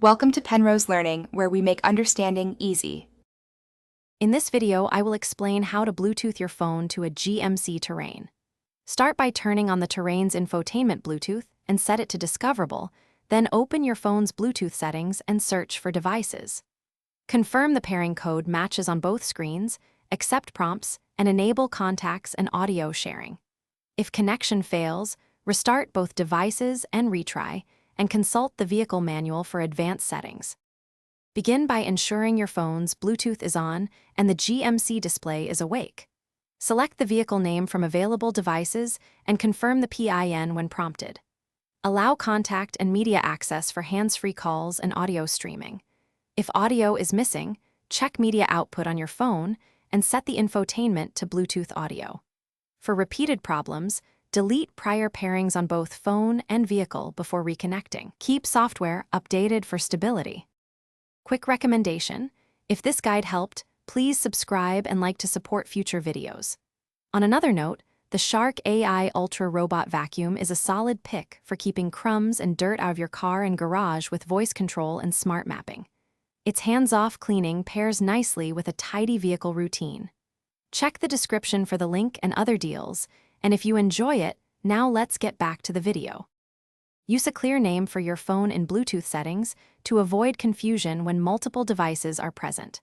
Welcome to Penrose Learning, where we make understanding easy. In this video, I will explain how to Bluetooth your phone to a GMC Terrain. Start by turning on the Terrain's Infotainment Bluetooth and set it to Discoverable, then open your phone's Bluetooth settings and search for devices. Confirm the pairing code matches on both screens, accept prompts, and enable contacts and audio sharing. If connection fails, restart both devices and retry, and consult the vehicle manual for advanced settings. Begin by ensuring your phone's Bluetooth is on and the GMC display is awake. Select the vehicle name from available devices and confirm the PIN when prompted. Allow contact and media access for hands-free calls and audio streaming. If audio is missing, check media output on your phone and set the infotainment to Bluetooth audio. For repeated problems, delete prior pairings on both phone and vehicle before reconnecting. Keep software updated for stability. Quick recommendation: if this guide helped, please subscribe and like to support future videos. On another note, the Shark AI Ultra Robot Vacuum is a solid pick for keeping crumbs and dirt out of your car and garage with voice control and smart mapping. Its hands-off cleaning pairs nicely with a tidy vehicle routine. Check the description for the link and other deals, and if you enjoy it, now let's get back to the video. Use a clear name for your phone in Bluetooth settings to avoid confusion when multiple devices are present.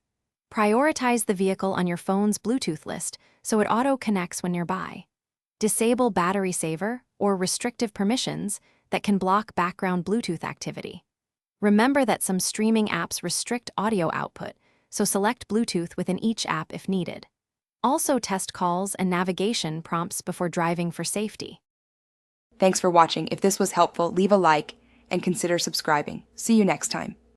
Prioritize the vehicle on your phone's Bluetooth list so it auto-connects when nearby. Disable battery saver or restrictive permissions that can block background Bluetooth activity. Remember that some streaming apps restrict audio output, so select Bluetooth within each app if needed. Also test calls and navigation prompts before driving for safety. Thanks for watching. If this was helpful, leave a like and consider subscribing. See you next time.